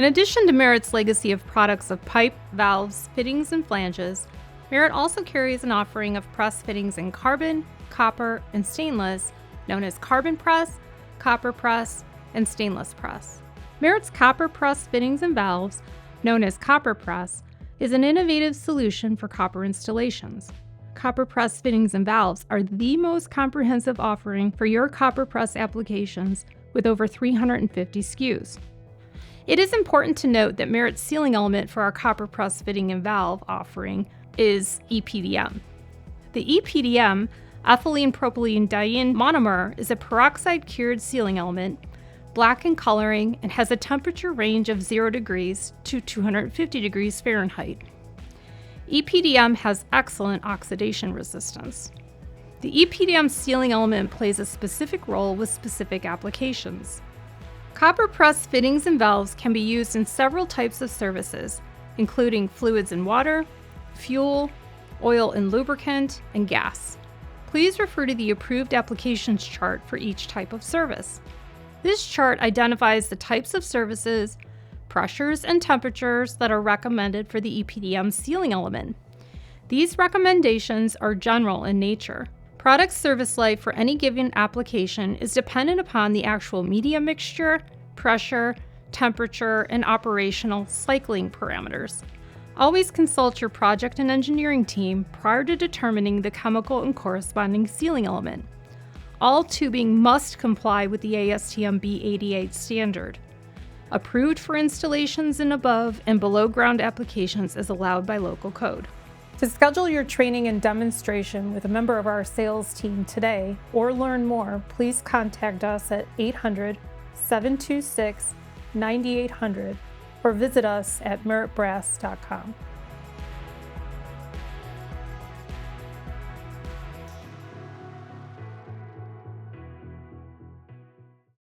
In addition to Merit's legacy of products of pipe, valves, fittings, and flanges, Merit also carries an offering of press fittings in carbon, copper, and stainless, known as carbon press, copper press, and stainless press. Merit's copper press fittings and valves, known as copper press, is an innovative solution for copper installations. Copper press fittings and valves are the most comprehensive offering for your copper press applications with over 350 SKUs. It is important to note that Merit's sealing element for our copper press fitting and valve offering is EPDM. The EPDM, ethylene propylene diene monomer, is a peroxide cured sealing element, black in coloring, and has a temperature range of 0 degrees to 250 degrees Fahrenheit. EPDM has excellent oxidation resistance. The EPDM sealing element plays a specific role with specific applications. Copper press fittings and valves can be used in several types of services, including fluids and water, fuel, oil and lubricant, and gas. Please refer to the approved applications chart for each type of service. This chart identifies the types of services, pressures, and temperatures that are recommended for the EPDM sealing element. These recommendations are general in nature. Product service life for any given application is dependent upon the actual media mixture, pressure, temperature, and operational cycling parameters. Always consult your project and engineering team prior to determining the chemical and corresponding sealing element. All tubing must comply with the ASTM B88 standard. Approved for installations in above and below ground applications as allowed by local code. To schedule your training and demonstration with a member of our sales team today or learn more, please contact us at 800-726-9800 or visit us at meritbrass.com.